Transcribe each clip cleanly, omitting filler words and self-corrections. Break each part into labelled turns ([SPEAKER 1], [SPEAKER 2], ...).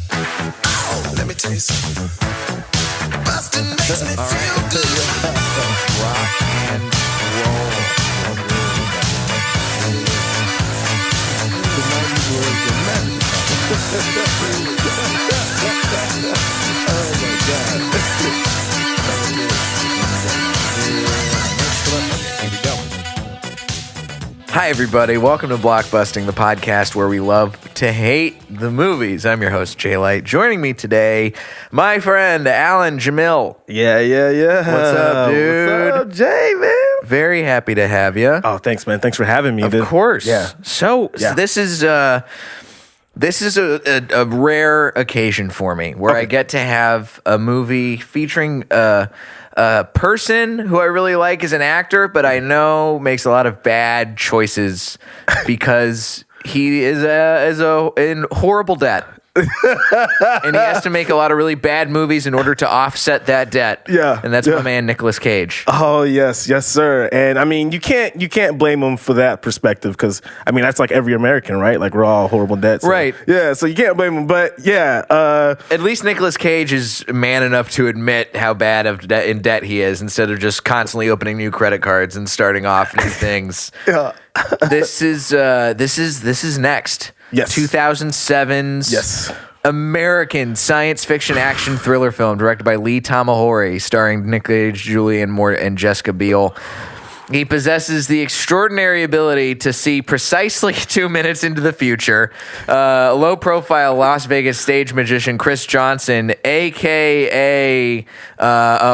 [SPEAKER 1] Oh, let me tell you something. Busting makes me feel good.
[SPEAKER 2] Rock and roll. The 90s were the men. Oh my God. Here we go. Hi, everybody. Welcome to Blockbusting, the podcast where we love to hate the movies. I'm your host, Jay Light. Joining me today, my friend, Alan Jamil.
[SPEAKER 3] Yeah.
[SPEAKER 2] What's up, dude?
[SPEAKER 3] What's up, Jay, man?
[SPEAKER 2] Very happy to have you.
[SPEAKER 3] Oh, thanks, man. Thanks for having me.
[SPEAKER 2] Of course.
[SPEAKER 3] Yeah.
[SPEAKER 2] So this is a rare occasion for me where I get to have a movie featuring a person who I really like as an actor, but I know makes a lot of bad choices because he is in horrible debt. And he has to make a lot of really bad movies in order to offset that debt.
[SPEAKER 3] Yeah,
[SPEAKER 2] and that's my man Nicolas Cage.
[SPEAKER 3] Oh yes, sir. And I mean, you can't blame him for that perspective because I mean that's like every American, right? Like we're all horrible debts,
[SPEAKER 2] right?
[SPEAKER 3] Yeah, so you can't blame him. But yeah,
[SPEAKER 2] at least Nicolas Cage is man enough to admit how bad in debt he is, instead of just constantly opening new credit cards and starting off new things.
[SPEAKER 3] Yeah.
[SPEAKER 2] This is Next.
[SPEAKER 3] Yes.
[SPEAKER 2] 2007's American science fiction action thriller film directed by Lee Tamahori, starring Nic Cage, Julianne Moore, and Jessica Biel. He possesses the extraordinary ability to see precisely 2 minutes into the future. Low-profile Las Vegas stage magician Chris Johnson, a.k.a.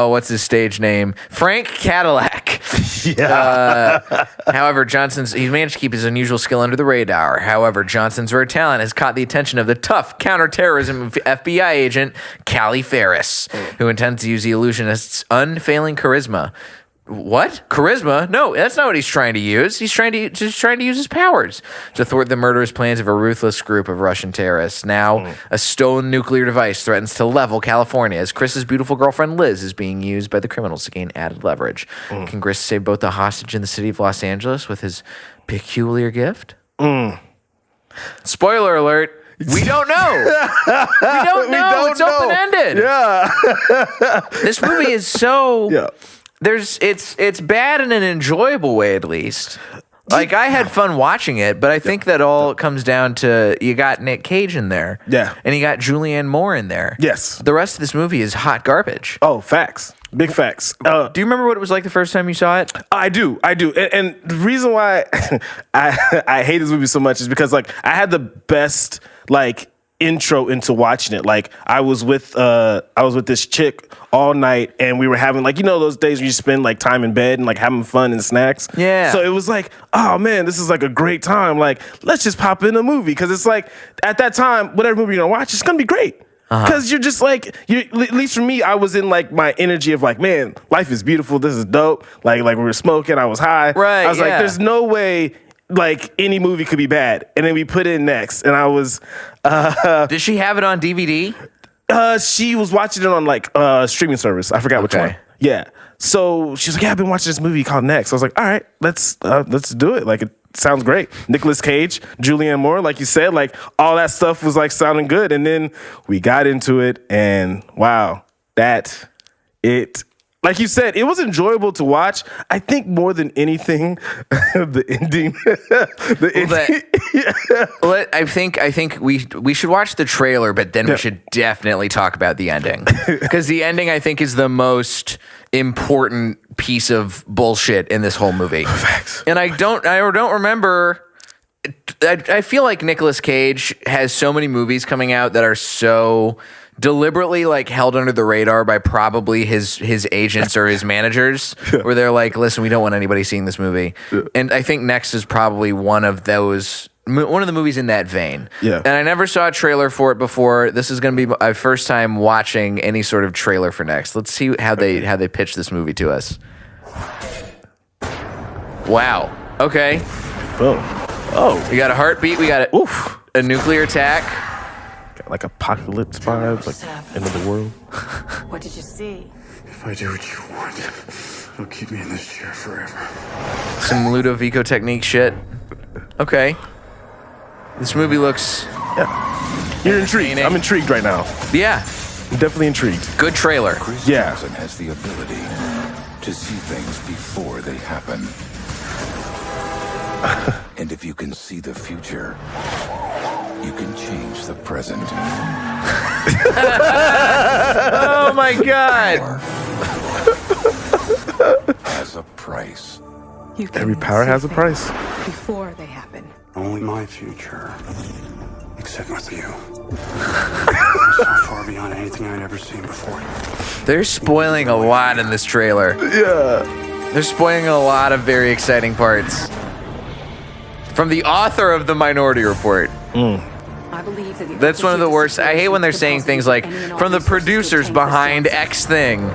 [SPEAKER 2] What's his stage name? Frank Cadillac.
[SPEAKER 3] yeah.
[SPEAKER 2] However, he's managed to keep his unusual skill under the radar. However, Johnson's rare talent has caught the attention of the tough counterterrorism FBI agent Callie Ferris, who intends to use the illusionist's unfailing charisma. What? Charisma? No, that's not what he's trying to use. He's trying to use his powers to thwart the murderous plans of a ruthless group of Russian terrorists. Now, a stolen nuclear device threatens to level California as Chris's beautiful girlfriend Liz is being used by the criminals to gain added leverage. Can Chris save both the hostage and the city of Los Angeles with his peculiar gift? Spoiler alert. We don't know. We don't know. It's open-ended.
[SPEAKER 3] Yeah.
[SPEAKER 2] This movie is so...
[SPEAKER 3] Yeah.
[SPEAKER 2] It's bad in an enjoyable way, at least. Like, I had fun watching it, but I think that all comes down to you got Nic Cage in there.
[SPEAKER 3] Yeah.
[SPEAKER 2] And you got Julianne Moore in there.
[SPEAKER 3] Yes.
[SPEAKER 2] The rest of this movie is hot garbage.
[SPEAKER 3] Oh, facts. Big facts.
[SPEAKER 2] Do you remember what it was like the first time you saw it?
[SPEAKER 3] I do. And the reason why I hate this movie so much is because, like, I had the best, like, intro into watching it. Like, I was with this chick all night, and we were having, like, you know, those days where you spend like time in bed and like having fun and snacks.
[SPEAKER 2] Yeah.
[SPEAKER 3] So it was like, oh man, this is like a great time. Like, let's just pop in a movie, because it's like at that time, whatever movie you're gonna watch, it's gonna be great. Because you're just like, at least for me, I was in like my energy of like, man, life is beautiful. This is dope. Like we were smoking, I was high.
[SPEAKER 2] Right.
[SPEAKER 3] I was like, there's no way like any movie could be bad. And then we put in Next, and I was.
[SPEAKER 2] Did she have it on DVD?
[SPEAKER 3] She was watching it on like streaming service. I forgot which one. Yeah. So she was like, "Yeah, I've been watching this movie called Next." I was like, "All right, let's do it." Like, it sounds great. Nicolas Cage, Julianne Moore, like you said, like all that stuff was like sounding good. And then we got into it, and wow, like you said, it was enjoyable to watch. I think more than anything, the ending.
[SPEAKER 2] I think we should watch the trailer, but then we should definitely talk about the ending, because the ending, I think, is the most important piece of bullshit in this whole movie.
[SPEAKER 3] Facts.
[SPEAKER 2] And I don't remember. I feel like Nicolas Cage has so many movies coming out that are so deliberately like held under the radar by probably his agents or his managers, where they're like, listen, we don't want anybody seeing this movie. And I think Next is probably one of the movies in that vein.
[SPEAKER 3] Yeah.
[SPEAKER 2] And I never saw a trailer for it before. This is going to be my first time watching any sort of trailer for Next. Let's see how they pitch this movie to us. Wow. Okay.
[SPEAKER 3] Boom. Oh.
[SPEAKER 2] We got a heartbeat. We got a nuclear attack.
[SPEAKER 3] Like apocalypse vibes, like end of the world.
[SPEAKER 4] What did you see?
[SPEAKER 1] If I do what you want, it'll keep me in this chair forever.
[SPEAKER 2] Some Ludovico technique shit. Okay. This movie looks...
[SPEAKER 3] Yeah. You're intrigued. I'm intrigued right now.
[SPEAKER 2] Yeah,
[SPEAKER 3] I'm definitely intrigued.
[SPEAKER 2] good trailer.
[SPEAKER 5] Chris
[SPEAKER 3] Yeah.
[SPEAKER 5] Johnson has the ability to see things before they happen. And if you can see the future, you can change the present.
[SPEAKER 2] Oh my god.
[SPEAKER 5] Has a price.
[SPEAKER 4] You can
[SPEAKER 3] Every power
[SPEAKER 4] see
[SPEAKER 3] has a
[SPEAKER 4] things
[SPEAKER 3] price.
[SPEAKER 4] before they happen.
[SPEAKER 6] Only my future, except with you. So far beyond anything I'd ever seen before.
[SPEAKER 2] They're spoiling a lot in this trailer.
[SPEAKER 3] Yeah.
[SPEAKER 2] They're spoiling a lot of very exciting parts. From the author of the Minority Report.
[SPEAKER 4] I believe that
[SPEAKER 2] That's one of the worst. I hate when they're saying things like, from the producers behind X thing.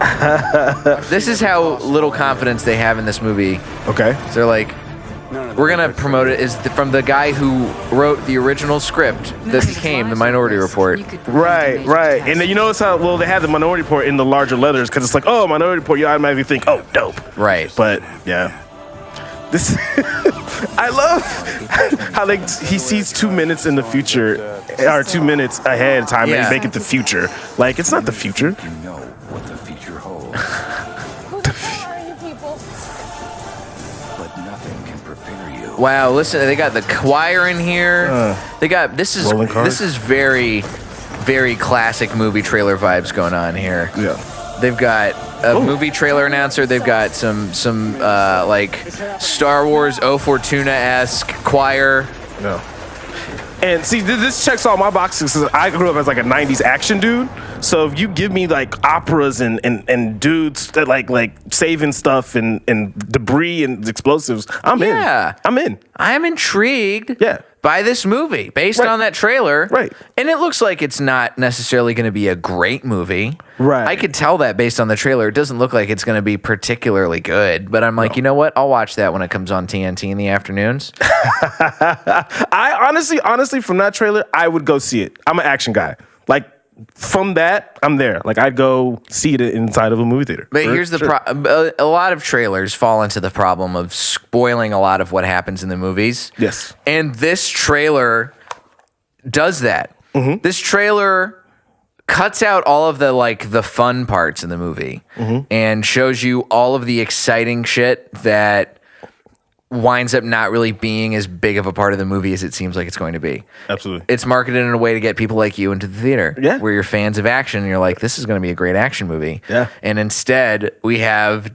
[SPEAKER 2] This is how little confidence they have in this movie.
[SPEAKER 3] Okay.
[SPEAKER 2] So they're like, we're going to promote it is from the guy who wrote the original script that became the Minority Report.
[SPEAKER 3] Right. And then you notice how, well, they have the Minority Report in the larger letters because it's like, oh, Minority Report, you automatically think, oh, dope.
[SPEAKER 2] Right.
[SPEAKER 3] But, yeah. This, I love how he sees 2 minutes in the future, or 2 minutes ahead of time, and
[SPEAKER 2] Yeah.
[SPEAKER 3] they make it the future. Like, it's not the future.
[SPEAKER 5] You know what the future holds. But nothing can prepare you.
[SPEAKER 2] Wow, listen, they got the choir in here. They got this
[SPEAKER 3] Rolling cars.
[SPEAKER 2] is very, very classic movie trailer vibes going on here.
[SPEAKER 3] Yeah.
[SPEAKER 2] They've got a movie trailer announcer. They've got some like Star Wars O Fortuna-esque choir.
[SPEAKER 3] No. And see, this checks all my boxes. 'Cause I grew up as like a '90s action dude. So if you give me like operas and dudes that like saving stuff and debris and explosives, I'm in.
[SPEAKER 2] Yeah.
[SPEAKER 3] I'm in.
[SPEAKER 2] I'm intrigued.
[SPEAKER 3] Yeah.
[SPEAKER 2] By this movie, based
[SPEAKER 3] Right.
[SPEAKER 2] on that trailer.
[SPEAKER 3] Right.
[SPEAKER 2] And it looks like it's not necessarily going to be a great movie.
[SPEAKER 3] Right.
[SPEAKER 2] I could tell that based on the trailer. It doesn't look like it's going to be particularly good. But I'm like, you know what? I'll watch that when it comes on TNT in the afternoons.
[SPEAKER 3] I honestly, from that trailer, I would go see it. I'm an action guy. Like, from that, I'm there. Like, I'd go see it inside of a movie theater.
[SPEAKER 2] But here's the problem. A lot of trailers fall into the problem of spoiling a lot of what happens in the movies.
[SPEAKER 3] Yes.
[SPEAKER 2] And this trailer does that.
[SPEAKER 3] Mm-hmm.
[SPEAKER 2] This trailer cuts out all of the fun parts in the movie
[SPEAKER 3] Mm-hmm.
[SPEAKER 2] and shows you all of the exciting shit that winds up not really being as big of a part of the movie as it seems like it's going to be.
[SPEAKER 3] Absolutely.
[SPEAKER 2] It's marketed in a way to get people like you into the theater.
[SPEAKER 3] Yeah.
[SPEAKER 2] Where you're fans of action and you're like, this is going to be a great action movie.
[SPEAKER 3] Yeah.
[SPEAKER 2] And instead, we have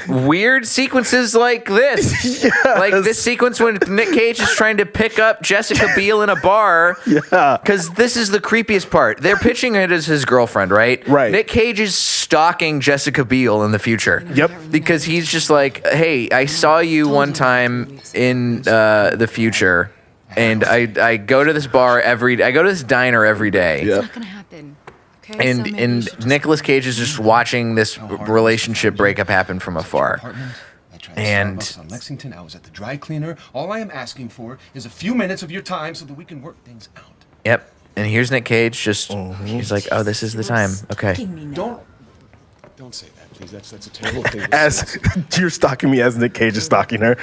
[SPEAKER 2] weird sequences like this. Like this sequence when Nic Cage is trying to pick up Jessica Biel in a bar.
[SPEAKER 3] Yeah.
[SPEAKER 2] Because this is the creepiest part. They're pitching it as his girlfriend, right?
[SPEAKER 3] Right.
[SPEAKER 2] Nick Cage is stalking Jessica Biel in the future.
[SPEAKER 3] Yep.
[SPEAKER 2] Because he's just like, hey, I saw you one time in the future, and I go to this bar I go to this diner every day.
[SPEAKER 3] Yeah.
[SPEAKER 7] Not gonna happen. Okay.
[SPEAKER 2] And Nicolas Cage is just watching this relationship breakup happen from afar. And-
[SPEAKER 8] Starbucks on Lexington, I was at the dry cleaner. All I am asking for is a few minutes of your time so that we can work things out.
[SPEAKER 2] Yep. And here's Nick Cage just, he's like, oh, this is the time. Okay.
[SPEAKER 8] Don't say that, please. That's a terrible thing. to
[SPEAKER 3] As
[SPEAKER 8] say.
[SPEAKER 3] you're stalking me, as Nick Cage is stalking her.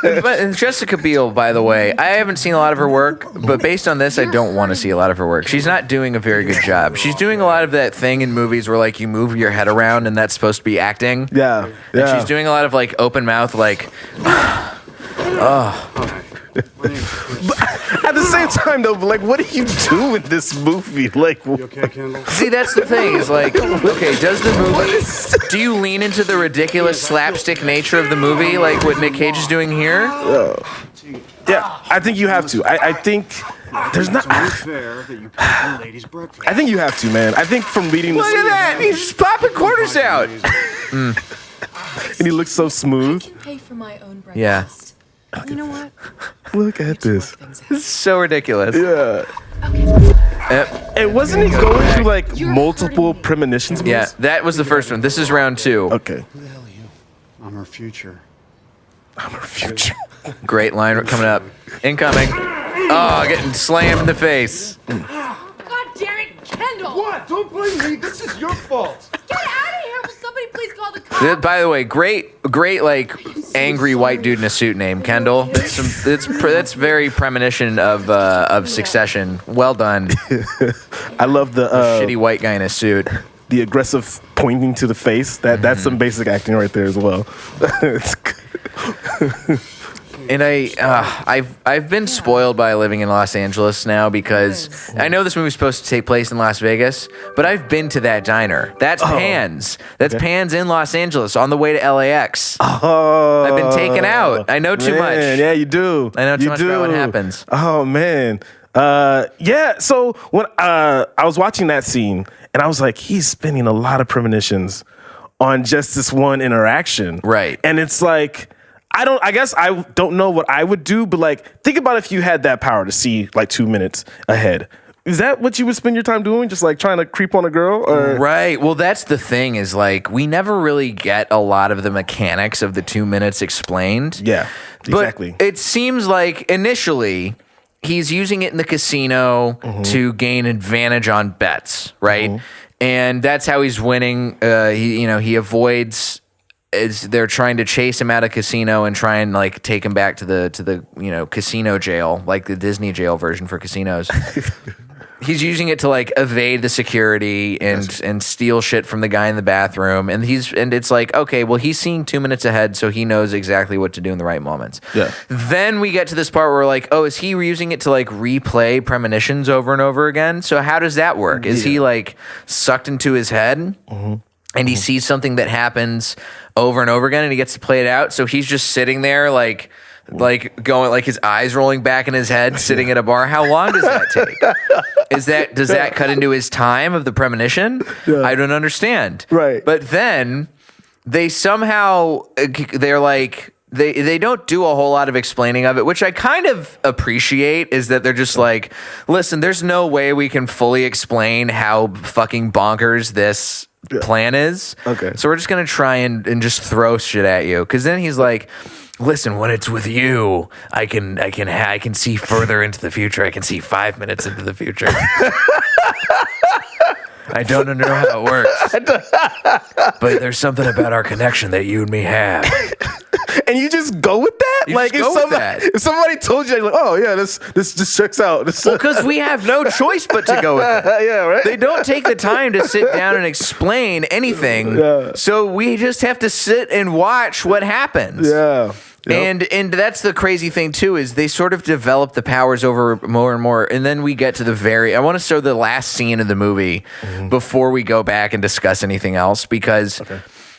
[SPEAKER 2] And Jessica Biel, by the way, I haven't seen a lot of her work, but based on this, I don't want to see a lot of her work. She's not doing a very good job. She's doing a lot of that thing in movies where like you move your head around and that's supposed to be acting.
[SPEAKER 3] Yeah.
[SPEAKER 2] And
[SPEAKER 3] Yeah.
[SPEAKER 2] she's doing a lot of like open mouth, like,
[SPEAKER 3] At the same time, though, like, what do you do in this movie? Like,
[SPEAKER 6] You okay, Kendall?
[SPEAKER 2] see, that's the thing. Is like, okay, does the movie? Do you lean into the ridiculous slapstick nature of the movie, like what Nick Cage is doing here?
[SPEAKER 3] yeah, I think you have to. I think there's not.
[SPEAKER 6] It's only fair that you pay for the ladies' breakfast.
[SPEAKER 3] I think you have to, man. I think from reading
[SPEAKER 2] Look
[SPEAKER 3] this,
[SPEAKER 2] at that! He's just popping quarters out.
[SPEAKER 3] and he looks so smooth.
[SPEAKER 7] Pay for my own breakfast.
[SPEAKER 2] Yeah.
[SPEAKER 7] You know what?
[SPEAKER 3] Look at this.
[SPEAKER 2] It's so ridiculous.
[SPEAKER 3] Yeah.
[SPEAKER 2] Yep.
[SPEAKER 3] And wasn't he going through like multiple premonitions?
[SPEAKER 2] Yeah, that was the first one. This is round 2.
[SPEAKER 3] Okay.
[SPEAKER 6] Who the hell are you? I'm her future.
[SPEAKER 3] I'm her future.
[SPEAKER 2] Great line coming up. Incoming. Oh, getting slammed in the face.
[SPEAKER 7] God damn it, Kendall!
[SPEAKER 8] What? Don't blame me. This is your fault.
[SPEAKER 7] Get out of here! Will somebody please call the cops?
[SPEAKER 2] By the way, great, like angry white dude in a suit named Kendall. That's very premonition of Succession. Well done.
[SPEAKER 3] I love the
[SPEAKER 2] Shitty white guy in a suit.
[SPEAKER 3] the aggressive pointing to the face. That's some basic acting right there as well. It's good.
[SPEAKER 2] And I've been spoiled by living in Los Angeles now because I know this movie's supposed to take place in Las Vegas, but I've been to that diner. That's Pan's. That's Pan's in Los Angeles on the way to LAX.
[SPEAKER 3] Oh,
[SPEAKER 2] I've been taken out. I know too much.
[SPEAKER 3] Yeah, you do.
[SPEAKER 2] I know too much about what happens.
[SPEAKER 3] Oh man. Yeah. So when I was watching that scene, and I was like, he's spending a lot of premonitions on just this one interaction,
[SPEAKER 2] right?
[SPEAKER 3] And it's like, I guess I don't know what I would do, but like, think about if you had that power to see like 2 minutes ahead. Is that what you would spend your time doing? Just like trying to creep on a girl? Or?
[SPEAKER 2] Right. Well, that's the thing is like, we never really get a lot of the mechanics of the 2 minutes explained.
[SPEAKER 3] Yeah, exactly.
[SPEAKER 2] But it seems like initially he's using it in the casino to gain advantage on bets, right? And that's how he's winning. He avoids as they're trying to chase him out of casino and try and like take him back to the casino jail, like the Disney jail version for casinos. He's using it to like evade the security and steal shit from the guy in the bathroom. And it's like, okay, well, he's seeing 2 minutes ahead, so he knows exactly what to do in the right moments. Yeah. Then we get to this part where we're like, oh, is he using it to like replay premonitions over and over again? So how does that work? Is he like sucked into his head? And he sees something that happens over and over again and he gets to play it out. So he's just sitting there like going, like his eyes rolling back in his head, sitting at a bar. How long does that take? Does that cut into his time of the premonition? Yeah. I don't understand.
[SPEAKER 3] Right.
[SPEAKER 2] But then they somehow, they're like, they don't do a whole lot of explaining of it, which I kind of appreciate, is that they're just like, listen, there's no way we can fully explain how fucking bonkers this plan is. Okay. So we're just going to try and just throw shit at you. Cause then he's like, listen, when it's with you, I can see further into the future. I can see 5 minutes into the future. I don't know how it works, but there's something about our connection that you and me have.
[SPEAKER 3] And you just go with that?
[SPEAKER 2] You
[SPEAKER 3] like if somebody told you, like, oh yeah, this just checks out.
[SPEAKER 2] Because we have no choice but to go with it.
[SPEAKER 3] Yeah, right.
[SPEAKER 2] They don't take the time to sit down and explain anything, so we just have to sit and watch what happens. Yeah. Yep. And that's the crazy thing too, is they sort of develop the powers over more and more, and then we get to I want to show the last scene of the movie before we go back and discuss anything else, because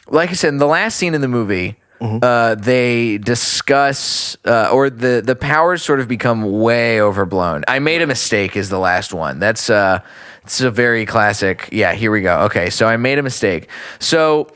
[SPEAKER 2] like I said, in the last scene of the movie, they discuss or the powers sort of become way overblown. I made a mistake is the last one. That's it's a very classic. Yeah, here we go. Okay, so I made a mistake. So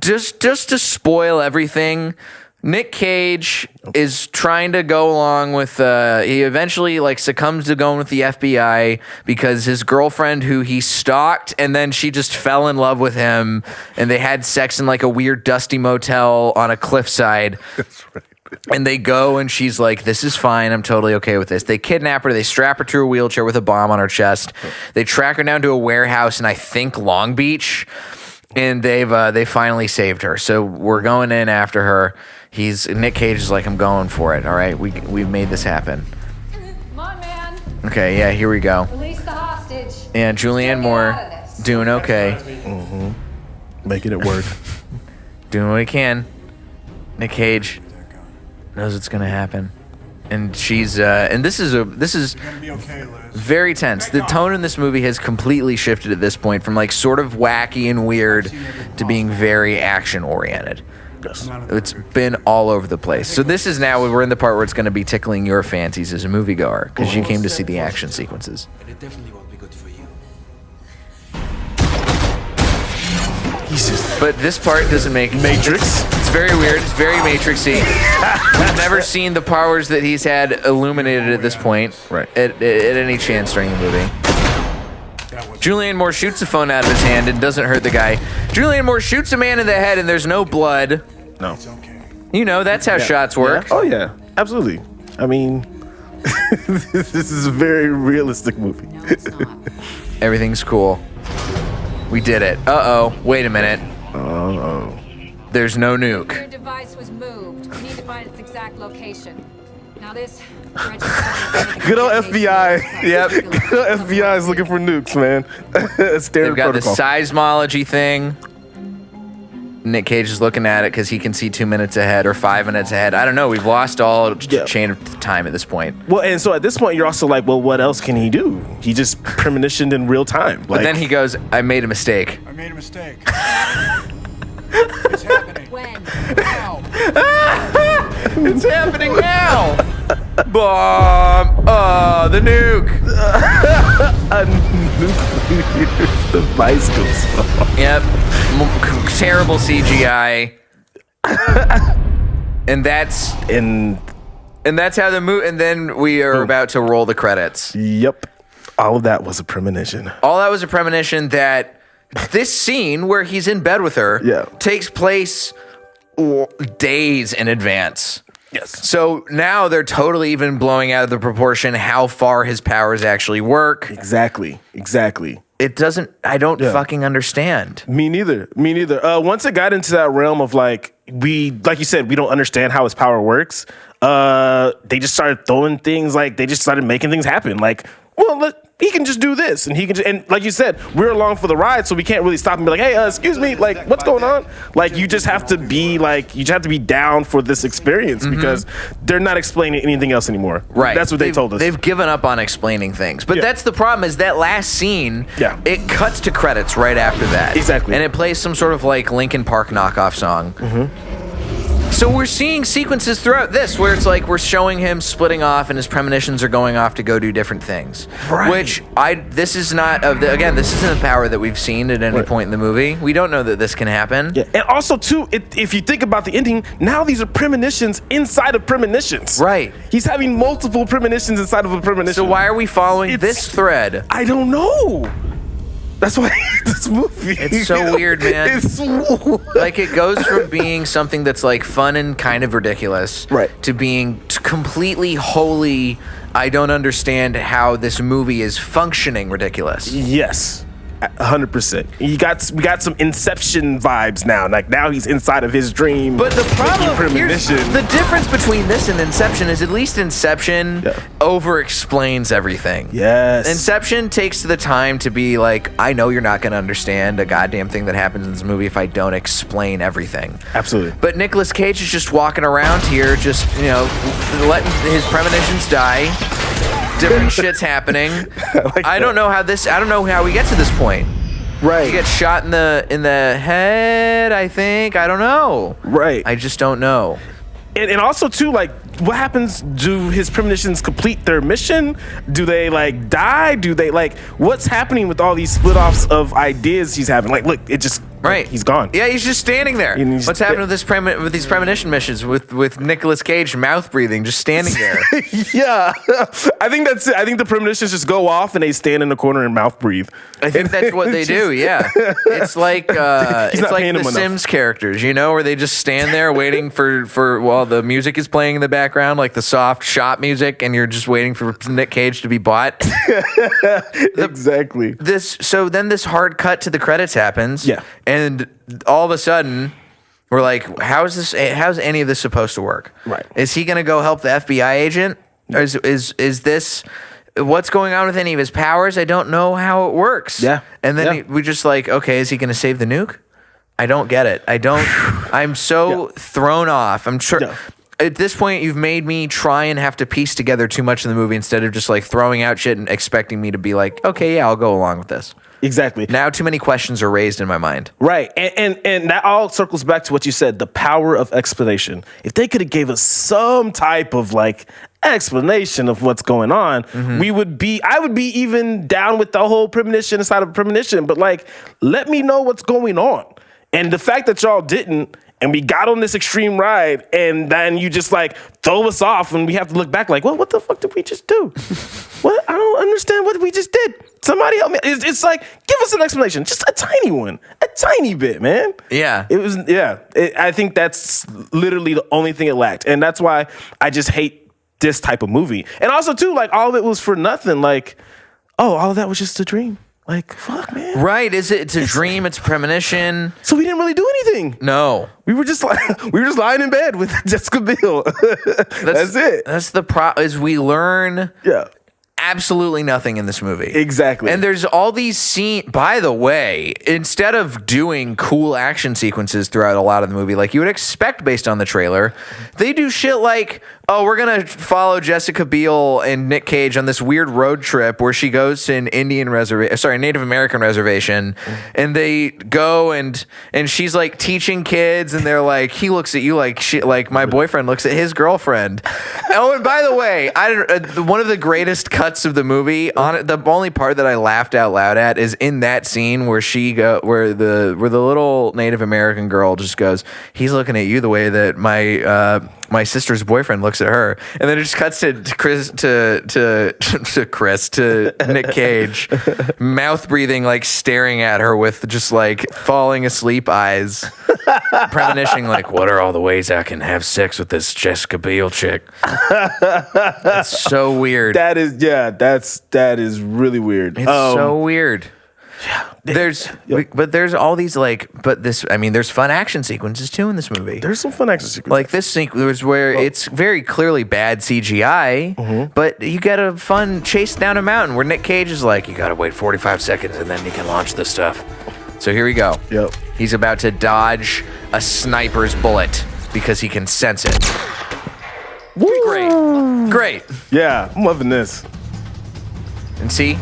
[SPEAKER 2] just to spoil everything, Nic Cage is trying to go along with, he eventually like succumbs to going with the FBI because his girlfriend, who he stalked, and then she just fell in love with him, and they had sex in like a weird dusty motel on a cliffside. That's right. And they go, and she's like, this is fine. I'm totally okay with this. They kidnap her. They strap her to a wheelchair with a bomb on her chest. They track her down to a warehouse in, I think, Long Beach. And they finally saved her. So we're going in after her. Nic Cage is like, I'm going for it. All right, we've made this happen.
[SPEAKER 7] Come on, man.
[SPEAKER 2] Okay, yeah, here we go.
[SPEAKER 7] Release the hostage.
[SPEAKER 2] And Julianne Moore doing okay.
[SPEAKER 3] Making it work.
[SPEAKER 2] Doing what he can. Nic Cage knows what's gonna happen. And she's and this is very tense. The tone in this movie has completely shifted at this point from like sort of wacky and weird to being very action oriented. It's been all over the place. So this is now, we're in the part where it's going to be tickling your fancies as a moviegoer, because you came to see the action sequences.
[SPEAKER 5] It definitely won't be good for you.
[SPEAKER 2] But this part doesn't make
[SPEAKER 3] Matrix.
[SPEAKER 2] It's very weird. It's very Matrixy. We've never seen the powers that he's had illuminated at this point,
[SPEAKER 3] right?
[SPEAKER 2] At any chance during the movie. Julianne Moore shoots the phone out of his hand and doesn't hurt the guy. Julianne Moore shoots a man in the head and there's no blood.
[SPEAKER 3] No.
[SPEAKER 2] You know, that's how shots work.
[SPEAKER 3] Yeah. Oh, yeah. Absolutely. I mean, this is a very realistic movie.
[SPEAKER 4] No, it's not.
[SPEAKER 2] Everything's cool. We did it. Uh-oh. Wait a minute.
[SPEAKER 3] Uh-oh.
[SPEAKER 2] There's no nuke.
[SPEAKER 7] Your device was moved. location. Now this.
[SPEAKER 3] Good old FBI.
[SPEAKER 2] Yep.
[SPEAKER 3] Good old FBI is looking for nukes, man. Standard
[SPEAKER 2] They've got
[SPEAKER 3] protocol.
[SPEAKER 2] the seismology thing. Nic Cage is looking at it because he can see 2 minutes ahead or 5 minutes ahead. I don't know. We've lost all chain of time at this point.
[SPEAKER 3] Well, and so at this point, you're also like, well, what else can he do? He just premonitioned in real time.
[SPEAKER 2] But then he goes, I made a mistake.
[SPEAKER 6] I made a mistake. It's happening.
[SPEAKER 7] When?
[SPEAKER 6] Now.
[SPEAKER 2] It's happening now. Bomb. Oh, the nuke.
[SPEAKER 3] a nuclear device goes off.
[SPEAKER 2] Yep. Terrible CGI. and that's how the movie. And then we are about to roll the credits.
[SPEAKER 3] Yep. All of that was a premonition.
[SPEAKER 2] All that was a premonition that this scene where he's in bed with her takes place days in advance.
[SPEAKER 3] Yes.
[SPEAKER 2] So now they're totally even blowing out of the proportion how far his powers actually work.
[SPEAKER 3] Exactly.
[SPEAKER 2] It doesn't, I don't fucking understand.
[SPEAKER 3] Me neither. Once it got into that realm of like you said, we don't understand how his power works. They just started throwing things like, they just started making things happen. Like, well, he can just do this, and he can. And like you said, we're along for the ride, so we can't really stop and be like, "Hey, excuse me, like, what's going on?" Like, you just have to be down for this experience because they're not explaining anything else anymore.
[SPEAKER 2] Right?
[SPEAKER 3] That's what they told us.
[SPEAKER 2] They've given up on explaining things, but that's the problem. Is that last scene?
[SPEAKER 3] Yeah.
[SPEAKER 2] It cuts to credits right after that.
[SPEAKER 3] Exactly.
[SPEAKER 2] And it plays some sort of like Linkin Park knockoff song. So we're seeing sequences throughout this where it's like we're showing him splitting off and his premonitions are going off to go do different things.
[SPEAKER 3] Right.
[SPEAKER 2] Which this is not again, this isn't a power that we've seen at any point in the movie. We don't know that this can happen.
[SPEAKER 3] Yeah. And also too, if you think about the ending, now these are premonitions inside of premonitions.
[SPEAKER 2] Right.
[SPEAKER 3] He's having multiple premonitions inside of a premonition.
[SPEAKER 2] So why are we following this thread?
[SPEAKER 3] I don't know. That's why I hate this movie.
[SPEAKER 2] It's so weird, man. Like, it goes from being something that's like fun and kind of ridiculous, to being completely wholly, I don't understand how this movie is functioning ridiculous.
[SPEAKER 3] Yes. 100%. We got some Inception vibes now. Like, now he's inside of his dream.
[SPEAKER 2] But the problem here's
[SPEAKER 3] premonition.
[SPEAKER 2] the difference between this and Inception is at least Inception over explains everything.
[SPEAKER 3] Yes.
[SPEAKER 2] Inception takes the time to be like, I know you're not going to understand a goddamn thing that happens in this movie if I don't explain everything.
[SPEAKER 3] Absolutely.
[SPEAKER 2] But Nicolas Cage is just walking around here, just, letting his premonitions die. Different shit's happening. I don't know how we get to this point.
[SPEAKER 3] Right.
[SPEAKER 2] He gets shot in the head, I think. I don't know.
[SPEAKER 3] Right.
[SPEAKER 2] I just don't know.
[SPEAKER 3] And also too, like, what happens? Do his premonitions complete their mission? Do they like die? Do they like what's happening with all these split offs of ideas he's having? Like, look, it just he's gone.
[SPEAKER 2] Yeah, he's just standing there. What's happening with this with these premonition missions with Nicolas Cage mouth breathing, just standing there?
[SPEAKER 3] Yeah, I think that's it. I think the premonitions just go off and they stand in the corner and mouth breathe.
[SPEAKER 2] I think that's what they do. Yeah, it's like the Sims characters, where they just stand there waiting for while the music is playing in the background, like the soft shop music, and you're just waiting for Nic Cage to be bought.
[SPEAKER 3] Exactly.
[SPEAKER 2] So then this hard cut to the credits happens. Yeah. And all of a sudden, we're like, how's any of this supposed to work? Right. Is he going to go help the FBI agent? Or is this, what's going on with any of his powers? I don't know how it works. Yeah. And then we just like, okay, is he going to save the nuke? I don't get it. I'm so thrown off. I'm sure. Yeah. At this point, you've made me try and have to piece together too much in the movie instead of just like throwing out shit and expecting me to be like, okay, yeah, I'll go along with this.
[SPEAKER 3] Exactly.
[SPEAKER 2] Now too many questions are raised in my mind.
[SPEAKER 3] Right. And that all circles back to what you said, the power of explanation. If they could have gave us some type of like explanation of what's going on, I would be even down with the whole premonition inside of a premonition, but like, let me know what's going on. And the fact that y'all didn't, and we got on this extreme ride, and then you just like throw us off, and we have to look back like, well, what the fuck did we just do? What? I don't understand what we just did. Somebody help me. It's like, give us an explanation. Just a tiny one. A tiny bit, man. Yeah. It was, I think that's literally the only thing it lacked. And that's why I just hate this type of movie. And also, too, like, all of it was for nothing. Like, oh, all of that was just a dream. Like, fuck, man.
[SPEAKER 2] Right? It's a dream? It's a premonition.
[SPEAKER 3] So we didn't really do anything.
[SPEAKER 2] No.
[SPEAKER 3] We were just lying in bed with Jessica Biel. That's it.
[SPEAKER 2] That's the is we learn.
[SPEAKER 3] Yeah.
[SPEAKER 2] Absolutely nothing in this movie.
[SPEAKER 3] Exactly.
[SPEAKER 2] And there's all these scenes. By the way, instead of doing cool action sequences throughout a lot of the movie, like you would expect based on the trailer, they do shit like, oh, we're going to follow Jessica Biel and Nic Cage on this weird road trip where she goes to an Native American reservation, and they go and she's like teaching kids, and they're like, he looks at you like my boyfriend looks at his girlfriend. Oh, and by the way, one of the greatest cuts of the movie, the only part that I laughed out loud at is in that scene where where the little Native American girl just goes, he's looking at you the way that my sister's boyfriend looks at her, and then it just cuts to Nic Cage, mouth breathing, like staring at her with just like falling asleep eyes, premonitioning like, what are all the ways I can have sex with this Jessica Biel chick? That's so weird.
[SPEAKER 3] That is really weird.
[SPEAKER 2] It's so weird. There's all these there's fun action sequences too in this movie.
[SPEAKER 3] There's some fun action sequences.
[SPEAKER 2] Like this sequence where it's very clearly bad CGI, but you get a fun chase down a mountain where Nic Cage is like, you gotta wait 45 seconds and then you can launch this stuff. So here we go.
[SPEAKER 3] Yep.
[SPEAKER 2] He's about to dodge a sniper's bullet because he can sense it. Woo! Great.
[SPEAKER 3] Yeah, I'm loving this.
[SPEAKER 2] And see,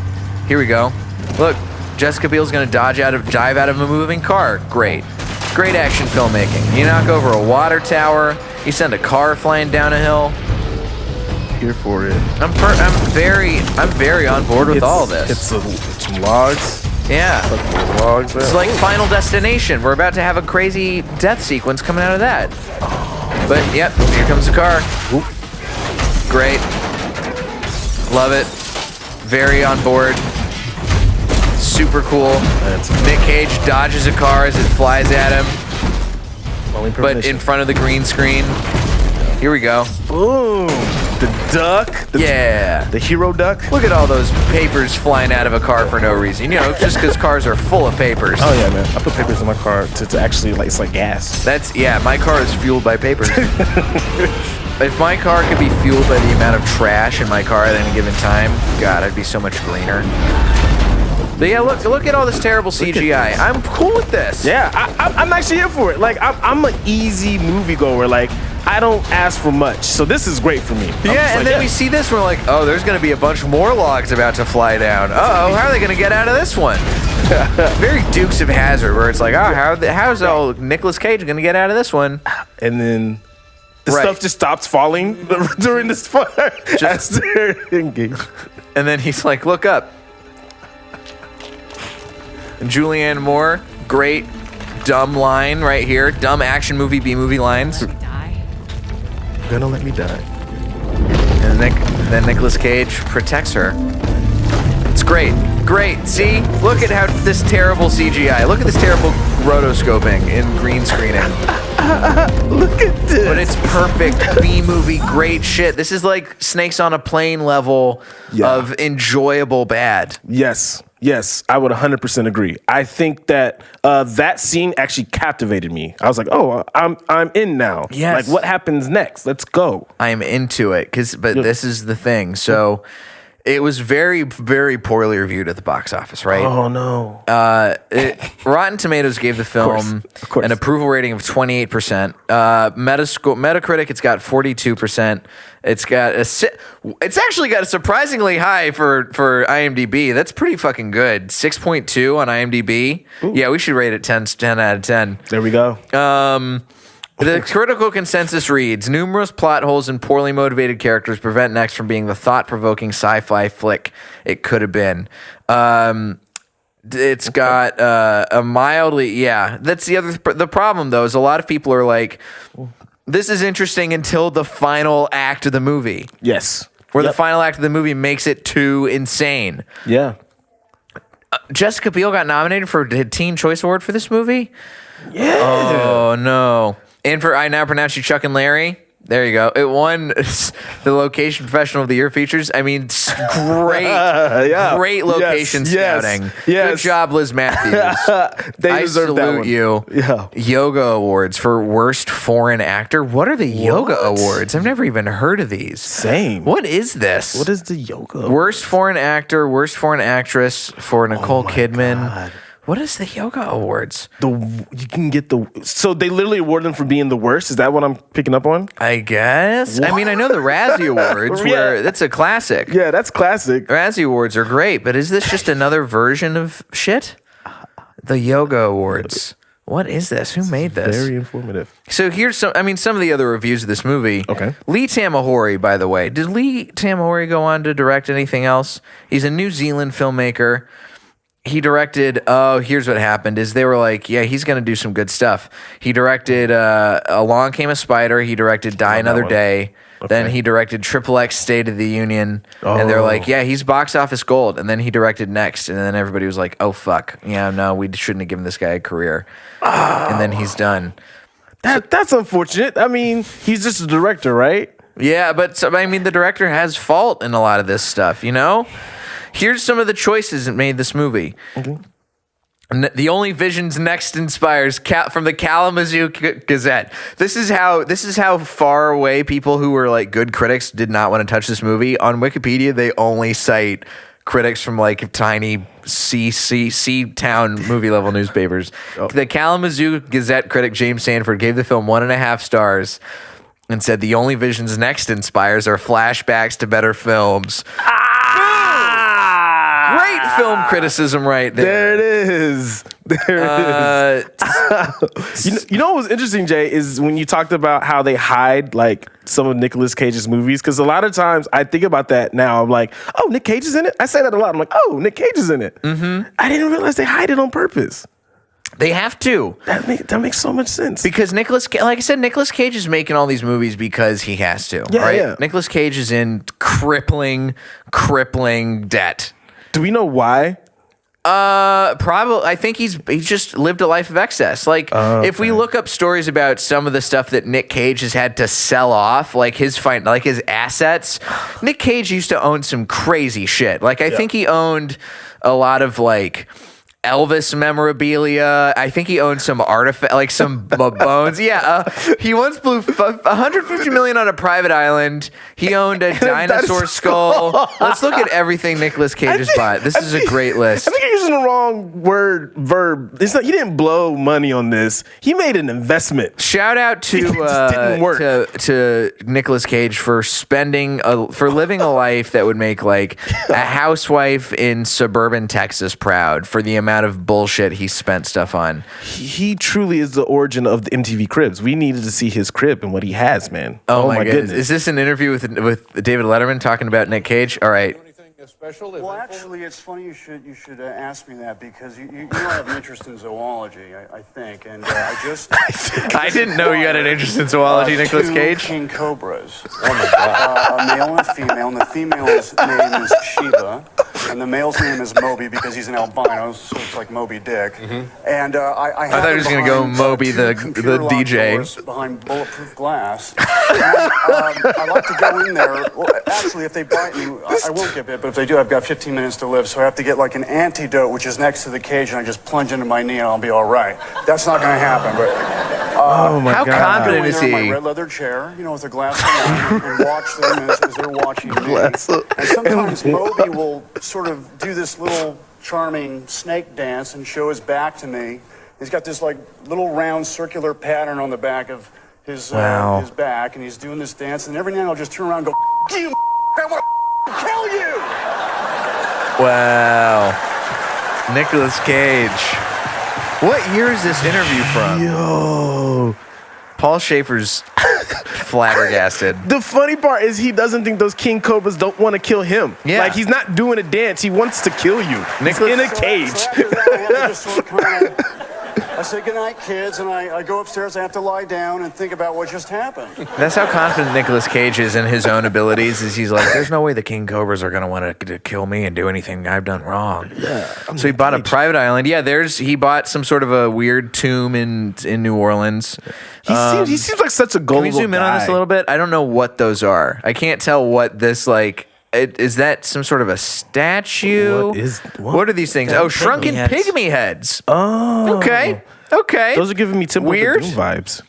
[SPEAKER 2] here we go. Look, Jessica Biel's gonna dive out of a moving car. Great action filmmaking. You knock over a water tower. You send a car flying down a hill.
[SPEAKER 3] Here for it.
[SPEAKER 2] I'm very on board with all this.
[SPEAKER 3] It's some logs.
[SPEAKER 2] Yeah.
[SPEAKER 3] Logs.
[SPEAKER 2] It's like Final Destination. We're about to have a crazy death sequence coming out of that. But yep, here comes the car.
[SPEAKER 3] Whoop.
[SPEAKER 2] Great. Love it. Very on board. Super cool. Nic Cage dodges a car as it flies at him, but in front of the green screen. Here we go.
[SPEAKER 3] Boom. The duck. The hero duck.
[SPEAKER 2] Look at all those papers flying out of a car for no reason. You know, just because cars are full of papers.
[SPEAKER 3] Oh yeah, man. I put papers in my car to actually, like, it's like gas.
[SPEAKER 2] My car is fueled by papers. If my car could be fueled by the amount of trash in my car at any given time, God, I'd be so much greener. But yeah, look at all this terrible CGI. I'm cool with this.
[SPEAKER 3] Yeah, I'm actually here for it. Like, I'm an easy moviegoer. Like, I don't ask for much, so this is great for me.
[SPEAKER 2] We see this, we're like, oh, there's gonna be a bunch more logs about to fly down. Uh-oh, how are they gonna get out of this one? Very Dukes of Hazzard, where it's like, oh, how's Nicolas Cage gonna get out of this one?
[SPEAKER 3] And then the stuff just stops falling during this part as they're engaged.
[SPEAKER 2] And then he's like, look up. And Julianne Moore, great dumb line right here. Dumb action movie, B-movie lines.
[SPEAKER 3] Gonna let me die.
[SPEAKER 2] And then Nicolas Cage protects her. It's great. See? Look at how this terrible CGI. Look at this terrible rotoscoping in green screening.
[SPEAKER 3] Look at this.
[SPEAKER 2] But it's perfect B-movie, great shit. This is like Snakes on a Plane level of enjoyable bad.
[SPEAKER 3] Yes, I would 100% agree. I think that that scene actually captivated me. I was like, oh, I'm in now.
[SPEAKER 2] Yes.
[SPEAKER 3] Like, what happens next? Let's go.
[SPEAKER 2] I'm into it. But this is the thing. So it was very, very poorly reviewed at the box office, right?
[SPEAKER 3] Oh, no.
[SPEAKER 2] Rotten Tomatoes gave the film
[SPEAKER 3] of course.
[SPEAKER 2] an approval rating of 28%. Metacritic, it's got 42%. It's actually got a surprisingly high for IMDb. That's pretty fucking good. 6.2 on IMDb. Ooh. Yeah, we should rate it 10 out of 10.
[SPEAKER 3] There we go.
[SPEAKER 2] The critical consensus reads, numerous plot holes and poorly motivated characters prevent Next from being the thought-provoking sci-fi flick it could have been. It's got a mildly, that's the problem though, is a lot of people are like, this is interesting until the final act of the movie.
[SPEAKER 3] Yes.
[SPEAKER 2] Where the final act of the movie makes it too insane.
[SPEAKER 3] Yeah.
[SPEAKER 2] Jessica Biel got nominated for a Teen Choice Award for this movie?
[SPEAKER 3] Yeah.
[SPEAKER 2] Oh, no. And for I Now Pronounce You Chuck and Larry? There you go. It won the Location Professional of the Year features. I mean, great location scouting. Good job, Liz Matthews.
[SPEAKER 3] They deserve that
[SPEAKER 2] salute
[SPEAKER 3] one.
[SPEAKER 2] you.
[SPEAKER 3] Yeah.
[SPEAKER 2] Yoga Awards for Worst Foreign Actor. What are the Yoga Awards? I've never even heard of these.
[SPEAKER 3] Same.
[SPEAKER 2] What is this?
[SPEAKER 3] What is the Yoga?
[SPEAKER 2] Worst Foreign Actor, Worst Foreign Actress for Nicole Kidman.
[SPEAKER 3] God.
[SPEAKER 2] What is the Yoga Awards?
[SPEAKER 3] You can get so they literally award them for being the worst. Is that what I'm picking up on?
[SPEAKER 2] I guess. I mean, I know the Razzie Awards, where that's a classic.
[SPEAKER 3] Yeah, that's classic.
[SPEAKER 2] Razzie Awards are great, but is this just another version of shit? The Yoga Awards. What is this? Who made this?
[SPEAKER 3] Very informative.
[SPEAKER 2] So here's some of the other reviews of this movie.
[SPEAKER 3] Okay.
[SPEAKER 2] Lee Tamahori, by the way. Did Lee Tamahori go on to direct anything else? He's a New Zealand filmmaker. He directed, here's what happened, is they were like, yeah, he's going to do some good stuff. He directed Along Came a Spider. He directed Die Another Day. Okay. Then he directed XXX State of the Union. And they're like, yeah, he's box office gold. And then he directed Next. And then everybody was like, oh, fuck. Yeah, no, we shouldn't have given this guy a career. And then he's done.
[SPEAKER 3] That's unfortunate. I mean, he's just a director, right?
[SPEAKER 2] Yeah, but the director has fault in a lot of this stuff, you know? Here's some of the choices that made this movie. Okay. The only visions Next inspires from the Kalamazoo Gazette. This is how far away people who were like good critics did not want to touch this movie. On Wikipedia, they only cite critics from like tiny C town movie level newspapers. The Kalamazoo Gazette critic James Sanford gave the film 1.5 stars and said the only visions Next inspires are flashbacks to better films. Great film criticism right there.
[SPEAKER 3] There it is. You know what was interesting, Jay, is when you talked about how they hide like some of Nicolas Cage's movies. Because a lot of times I think about that now. I'm like, oh, Nic Cage is in it? I say that a lot. I'm like, oh, Nic Cage is in it. Mm-hmm. I didn't realize they hide it on purpose.
[SPEAKER 2] They have to.
[SPEAKER 3] That makes so much sense.
[SPEAKER 2] Because Nicolas Cage is making all these movies because he has to.
[SPEAKER 3] Yeah,
[SPEAKER 2] right?
[SPEAKER 3] yeah.
[SPEAKER 2] Nicolas Cage is in crippling debt.
[SPEAKER 3] Do we know why?
[SPEAKER 2] Probably. I think he's just lived a life of excess. Like, if we look up stories about some of the stuff that Nic Cage has had to sell off, like his assets, Nic Cage used to own some crazy shit. Like, I think he owned a lot of like Elvis memorabilia. I think he owned some artifact, like some bones. Yeah, he once blew $150 million on a private island. He owned a dinosaur skull. Let's look at everything Nicolas Cage has bought. This is a great list.
[SPEAKER 3] I think you're using the wrong verb. It's not, he didn't blow money on this. He made an investment.
[SPEAKER 2] Shout out to Nicolas Cage for living a life that would make like a housewife in suburban Texas proud for the amount of bullshit he spent stuff on.
[SPEAKER 3] He truly is the origin of the MTV Cribs. We needed to see his crib and what he has, man.
[SPEAKER 2] Oh my goodness. Is this an interview with David Letterman talking about Nic Cage? All right.
[SPEAKER 6] Well, actually, it's funny you should ask me that because you don't have an interest in zoology, I think, and I just
[SPEAKER 2] I didn't know you had an interest in zoology, Nicolas Cage.
[SPEAKER 6] King cobras. Oh my God! A male and a female, and the female's name is Sheba, and the male's name is Moby because he's an albino, so it's like Moby Dick. Mm-hmm. And I
[SPEAKER 2] thought he was going to go Moby the DJ
[SPEAKER 6] behind bulletproof glass. I like to go in there. Well, actually, if they bite me, I won't get bit, but if they do, I've got 15 minutes to live, so I have to get like an antidote, which is next to the cage, and I just plunge into my knee, and I'll be all right. That's not going to happen, but
[SPEAKER 3] oh my
[SPEAKER 2] how
[SPEAKER 3] God.
[SPEAKER 2] confident is he?
[SPEAKER 6] In my red leather chair, with a glass of wine, and watch them as they're watching me. And sometimes Moby will sort of do this little charming snake dance and show his back to me. He's got this like little round circular pattern on the back of his back, and he's doing this dance, and every now and then I'll just turn around and go, you, I want to kill you!
[SPEAKER 2] Wow. Nicolas Cage. What year is this interview from?
[SPEAKER 3] Yo.
[SPEAKER 2] Paul Schaefer's flabbergasted.
[SPEAKER 3] The funny part is he doesn't think those king cobras don't want to kill him.
[SPEAKER 2] Yeah.
[SPEAKER 3] Like, he's not doing a dance. He wants to kill you. He's in a cage.
[SPEAKER 6] So after that, I have to just sort of kind of I say goodnight, kids, and I go upstairs. I have to lie down and think about what just happened.
[SPEAKER 2] That's how confident Nicolas Cage is in his own abilities. Is he's like, there's no way the king cobras are gonna want to kill me and do anything I've done wrong. Yeah. So he bought a private island. Yeah, he bought some sort of a weird tomb in New Orleans.
[SPEAKER 3] He seems like such a gullible guy.
[SPEAKER 2] Can we zoom in on this a little bit? I don't know what those are. I can't tell what this like. Is that some sort of a statue? What are these things? Oh, shrunken pygmy heads.
[SPEAKER 3] Oh.
[SPEAKER 2] Okay.
[SPEAKER 3] Those are giving me Temple of the Doom vibes.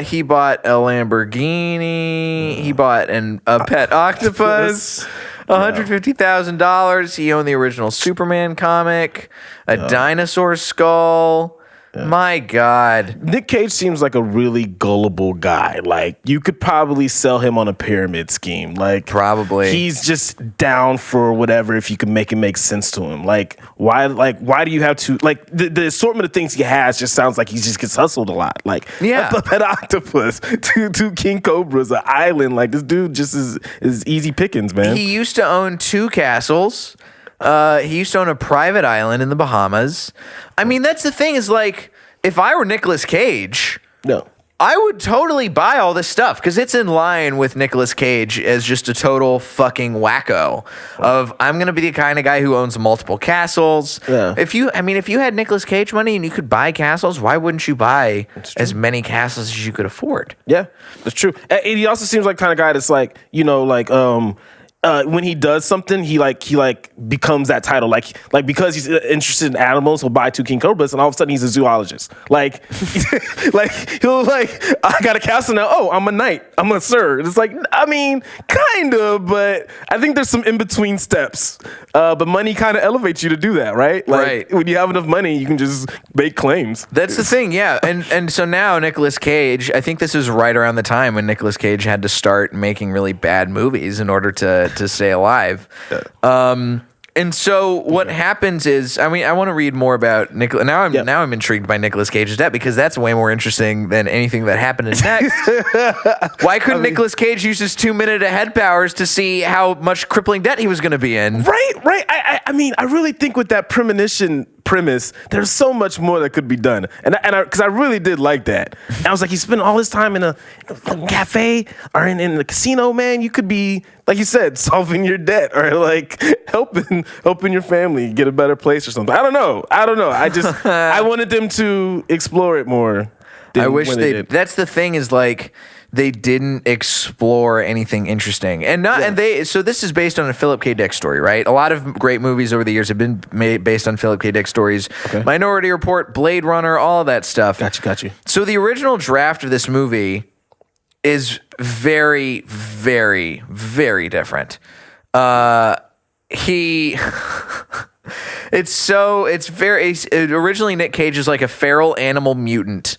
[SPEAKER 2] He bought a Lamborghini. He bought a pet octopus. $150,000. He owned the original Superman comic. A dinosaur skull. My God.
[SPEAKER 3] Nic Cage seems like a really gullible guy. Like, you could probably sell him on a pyramid scheme. Like,
[SPEAKER 2] probably.
[SPEAKER 3] He's just down for whatever if you can make it make sense to him. Like, why do you have to, like, the assortment of things he has just sounds like he just gets hustled a lot. Like, a pet octopus, two king cobras, an island. Like, this dude just is easy pickings, man.
[SPEAKER 2] He used to own 2 castles. He used to own a private island in the Bahamas. I mean, that's the thing is like, if I were Nicolas Cage, I would totally buy all this stuff because it's in line with Nicolas Cage as just a total fucking wacko of I'm going to be the kind of guy who owns multiple castles. Yeah. If you had Nicolas Cage money and you could buy castles, why wouldn't you buy as many castles as you could afford?
[SPEAKER 3] Yeah, that's true. And he also seems like the kind of guy that's like, when he does something, he becomes that title. Like because he's interested in animals, he'll buy 2 king cobras, and all of a sudden he's a zoologist. Like, he'll I got a castle now. Oh, I'm a knight. I'm a sir. It's like, I mean, kind of, but I think there's some in between steps. But money kind of elevates you to do that, right? Like, when you have enough money, you can just make claims.
[SPEAKER 2] That's the thing, yeah. And so now Nicolas Cage, I think this is right around the time when Nicolas Cage had to start making really bad movies in order to stay alive. And so what happens is, I mean, I want to read more about Nicolas. Now I'm intrigued by Nicolas Cage's debt because that's way more interesting than anything that happened in Next. Why couldn't Nicolas Cage use his 2-minute head powers to see how much crippling debt he was going to be in?
[SPEAKER 3] Right. I mean, I really think with that premonition premise, there's so much more that could be done, and because I really did like that. And I was like, he spent all his time in a cafe or in the casino, man. You could be, like you said, solving your debt or like helping your family get a better place or something. I don't know. I just I wanted them to explore it more.
[SPEAKER 2] I wish they did. That's the thing is like, they didn't explore anything interesting. So this is based on a Philip K. Dick story, right? A lot of great movies over the years have been made based on Philip K. Dick stories. Okay. Minority Report, Blade Runner, all of that stuff.
[SPEAKER 3] Got you.
[SPEAKER 2] So the original draft of this movie is very, very, very different. Originally Nic Cage is like a feral animal mutant.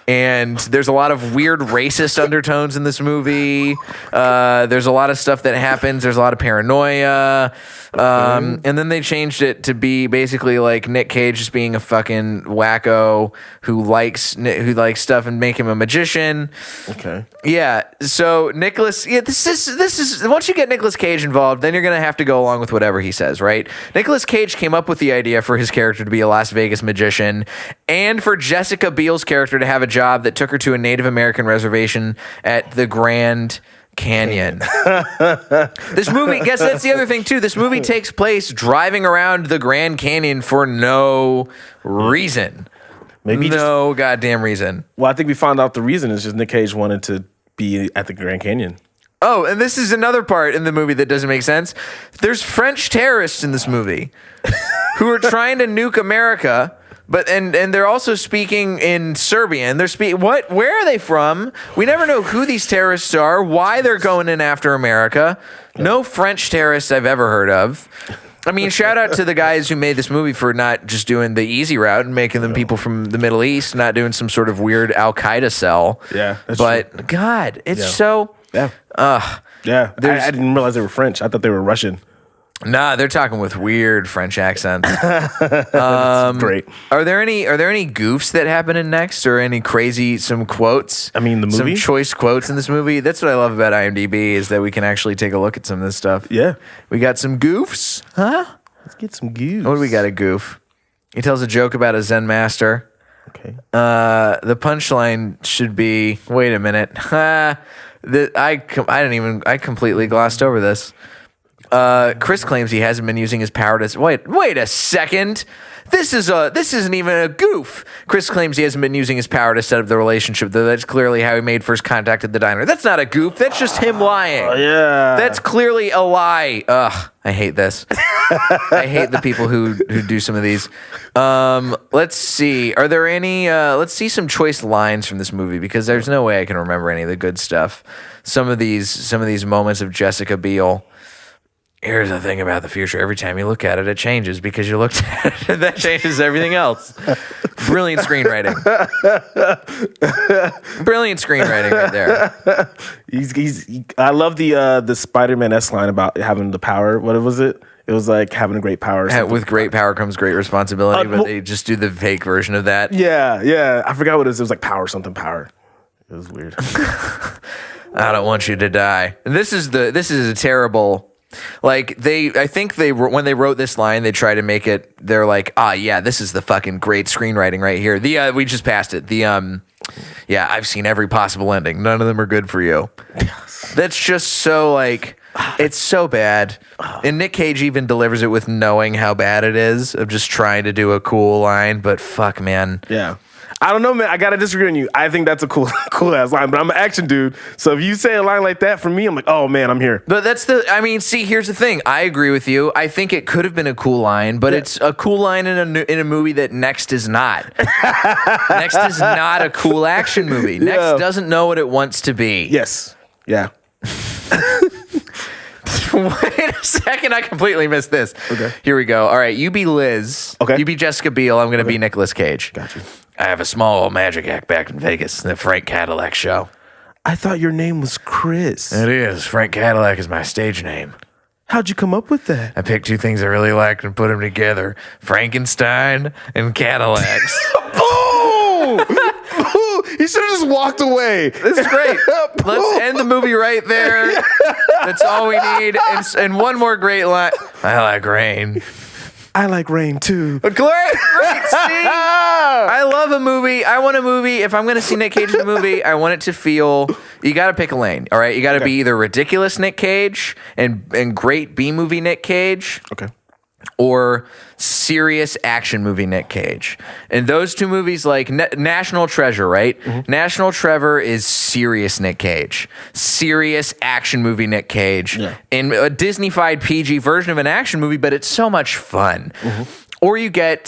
[SPEAKER 2] And there's a lot of weird racist undertones in this movie. There's a lot of stuff that happens. There's a lot of paranoia. And then they changed it to be basically like Nic Cage just being a fucking wacko who likes stuff and make him a magician.
[SPEAKER 3] Okay.
[SPEAKER 2] Yeah. So this is once you get Nicolas Cage involved, then you're gonna have to go along with whatever he says, right? Nicolas Cage came up with the idea for his character to be a Las Vegas magician, and for Jessica Biel's character to have a job that took her to a Native American reservation at the Grand Canyon. This movie, guess that's the other thing too. This movie takes place driving around the Grand Canyon for no reason. Goddamn reason.
[SPEAKER 3] Well, I think we found out the reason is just Nic Cage wanted to be at the Grand Canyon.
[SPEAKER 2] Oh, and this is another part in the movie that doesn't make sense. There's French terrorists in this movie who are trying to nuke America. But and they're also speaking in Serbian. Where are they from? We never know who these terrorists are, why they're going in after America. No French terrorists I've ever heard of. I mean, shout out to the guys who made this movie for not just doing the easy route and making them people from the Middle East, not doing some sort of weird Al-Qaeda cell.
[SPEAKER 3] Yeah, that's
[SPEAKER 2] true. God, it's so...
[SPEAKER 3] Yeah. I didn't realize they were French. I thought they were Russian.
[SPEAKER 2] Nah, they're talking with weird French accents.
[SPEAKER 3] Great.
[SPEAKER 2] Are there any goofs that happen in Next, or any some quotes?
[SPEAKER 3] I mean, the movie?
[SPEAKER 2] Some choice quotes in this movie. That's what I love about IMDb, is that we can actually take a look at some of this stuff.
[SPEAKER 3] Yeah.
[SPEAKER 2] We got some goofs, huh?
[SPEAKER 3] Let's get some goofs.
[SPEAKER 2] What do we got, a goof? He tells a joke about a Zen master.
[SPEAKER 3] Okay.
[SPEAKER 2] The punchline should be, wait a minute. I completely glossed over this. Chris claims he hasn't been using his power to wait a second. This isn't even a goof. Chris claims he hasn't been using his power to set up the relationship, though that's clearly how he made first contact at the diner. That's not a goof. That's just him lying.
[SPEAKER 3] Yeah.
[SPEAKER 2] That's clearly a lie. Ugh, I hate this. I hate the people who do some of these. Let's see. Are there any let's see some choice lines from this movie, because there's no way I can remember any of the good stuff. Some of these moments of Jessica Biel. Here's the thing about the future. Every time you look at it, it changes because you looked at it, and that changes everything else. Brilliant screenwriting. Brilliant screenwriting right there.
[SPEAKER 3] I love the Spider-Man S line about having the power. What was it? It was like having a great power.
[SPEAKER 2] With great power comes great responsibility, but they just do the fake version of that.
[SPEAKER 3] Yeah. I forgot what it was. It was like power. It was weird.
[SPEAKER 2] I don't want you to die. And this is a terrible. Like I think when they wrote this line, they try to make it. They're like, yeah, this is the fucking great screenwriting right here. We just passed it. Yeah, I've seen every possible ending. None of them are good for you. That's just so like, it's so bad. And Nic Cage even delivers it with knowing how bad it is, of just trying to do a cool line. But fuck, man.
[SPEAKER 3] Yeah. I don't know, man. I gotta disagree on you. I think that's a cool ass line, but I'm an action dude. So if you say a line like that for me, I'm like, oh man, I'm here.
[SPEAKER 2] But see, here's the thing. I agree with you. I think it could have been a cool line, but it's a cool line in a movie that Next is not. Next is not a cool action movie. Next doesn't know what it wants to be.
[SPEAKER 3] Yes. Yeah.
[SPEAKER 2] Wait a second, I completely missed this.
[SPEAKER 3] Okay.
[SPEAKER 2] Here we go. All right, you be Liz.
[SPEAKER 3] Okay.
[SPEAKER 2] You be Jessica Biel. I'm going to be Nicolas Cage.
[SPEAKER 3] Got you.
[SPEAKER 2] I have a small magic act back in Vegas, the Frank Cadillac show.
[SPEAKER 3] I thought your name was Chris.
[SPEAKER 2] It is. Frank Cadillac is my stage name.
[SPEAKER 3] How'd you come up with that?
[SPEAKER 2] I picked two things I really liked and put them together. Frankenstein and Cadillacs.
[SPEAKER 3] Boom! He should have just walked away.
[SPEAKER 2] This is great. Let's end the movie right there. That's all we need. And one more great line. I like rain.
[SPEAKER 3] I like rain too.
[SPEAKER 2] Great. See? I love a movie. I want a movie. If I'm going to see Nic Cage in a movie, I want it to feel. You got to pick a lane. All right. You got to be either ridiculous Nic Cage and great B movie Nic Cage.
[SPEAKER 3] Okay.
[SPEAKER 2] Or serious action movie Nic Cage. And those two movies, like National Treasure, right? Mm-hmm. National Treasure is serious Nic Cage. Serious action movie Nic Cage. Yeah. And a Disney-fied PG version of an action movie, but it's so much fun. Mm-hmm. Or you get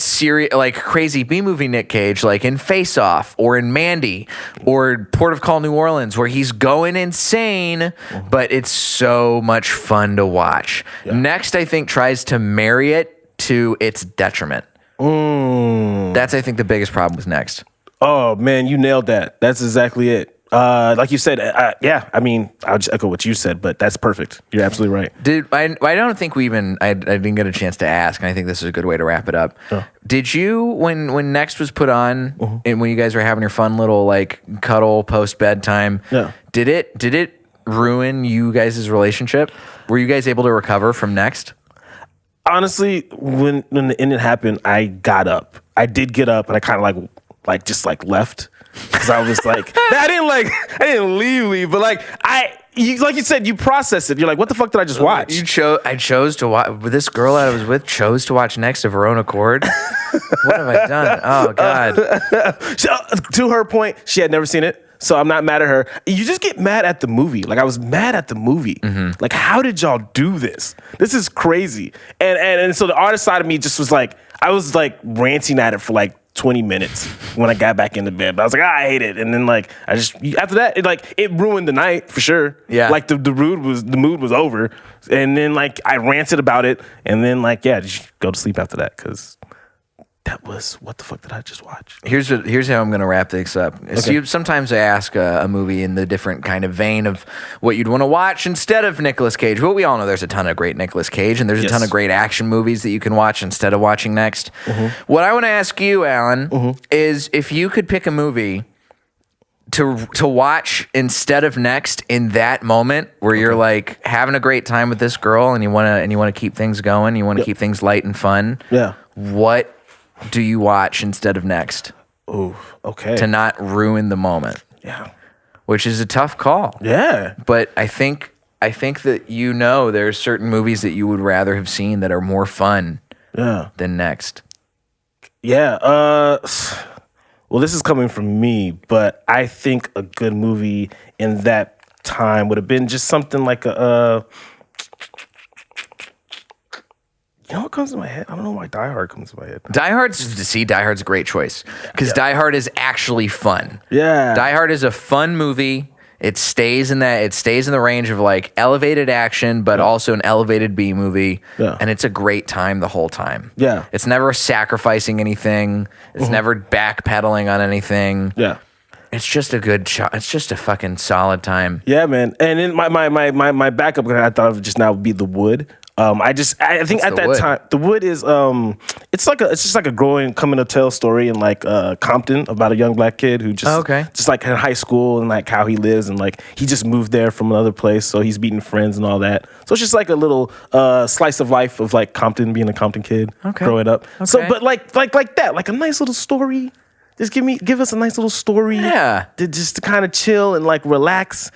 [SPEAKER 2] crazy B-movie Nic Cage, like in Face Off, or in Mandy, or Port of Call New Orleans, where he's going insane, but it's so much fun to watch. Yeah. Next, I think, tries to marry it to its detriment. That's, I think, the biggest problem with Next. Oh,
[SPEAKER 3] man, you nailed that. That's exactly it. Like you said, yeah, I mean, I'll just echo what you said, but that's perfect. You're absolutely right.
[SPEAKER 2] I don't think I didn't get a chance to ask, and I think this is a good way to wrap it up. Did you, when Next was put on, and when you guys were having your fun little, like, cuddle post-bedtime, did it ruin you guys' relationship? Were you guys able to recover from Next?
[SPEAKER 3] Honestly, when the ending happened, I got up. I did get up, and I kind of like left. Because I was like, I didn't leave, but like you said, you process it. You're like, what the fuck did I just watch?
[SPEAKER 2] I chose to watch. This girl I was with chose to watch Next of her own accord. What have I done? Oh God.
[SPEAKER 3] To her point, she had never seen it, so I'm not mad at her. You just get mad at the movie. Like I was mad at the movie. Mm-hmm. Like, how did y'all do this? This is crazy. And so the artist side of me just was like, I was like ranting at it for like 20 minutes when I got back into bed. But I was like, I hate it. And then like after that, it ruined the night for sure. Yeah. Like the mood was over. And then like I ranted about it. And then like, yeah, just go to sleep after that, because that was, what the fuck did I just watch?
[SPEAKER 2] Here's how I'm going to wrap this up. Okay. So sometimes I ask a movie in the different kind of vein of what you'd want to watch instead of Nicolas Cage. But we all know there's a ton of great Nicolas Cage, and there's a ton of great action movies that you can watch instead of watching Next. Mm-hmm. What I want to ask you, Alan, is if you could pick a movie to watch instead of Next in that moment where you're like having a great time with this girl and you want to keep things going, you want to keep things light and fun.
[SPEAKER 3] Yeah.
[SPEAKER 2] What do you watch instead of Next?
[SPEAKER 3] Oh, okay.
[SPEAKER 2] to not ruin the moment,
[SPEAKER 3] Yeah.
[SPEAKER 2] which is a tough call.
[SPEAKER 3] Yeah.
[SPEAKER 2] But I think that there are certain movies that you would rather have seen that are more fun than Next.
[SPEAKER 3] Yeah. Well, this is coming from me, but I think a good movie in that time would have been just something like you know what comes to my head? I don't know why Die Hard comes to my head.
[SPEAKER 2] Die Hard's a great choice because Die Hard is actually fun.
[SPEAKER 3] Yeah.
[SPEAKER 2] Die Hard is a fun movie. It stays in the range of like elevated action, but also an elevated B movie.
[SPEAKER 3] Yeah.
[SPEAKER 2] And it's a great time the whole time.
[SPEAKER 3] Yeah.
[SPEAKER 2] It's never sacrificing anything. It's never backpedaling on anything.
[SPEAKER 3] Yeah.
[SPEAKER 2] It's just a good shot. It's just a fucking solid time.
[SPEAKER 3] Yeah, man. And then my backup I thought of just now would be The Wood. I think at that time, The Wood is it's just like a growing coming to tell story in like Compton about a young black kid who just like in high school and like how he lives and like he just moved there from another place, so he's meeting friends and all that. So it's just like a little slice of life of like Compton, being a Compton kid growing up. Okay. So but like that, like a nice little story. Just give us a nice little story.
[SPEAKER 2] Yeah.
[SPEAKER 3] To kind of chill and like relax.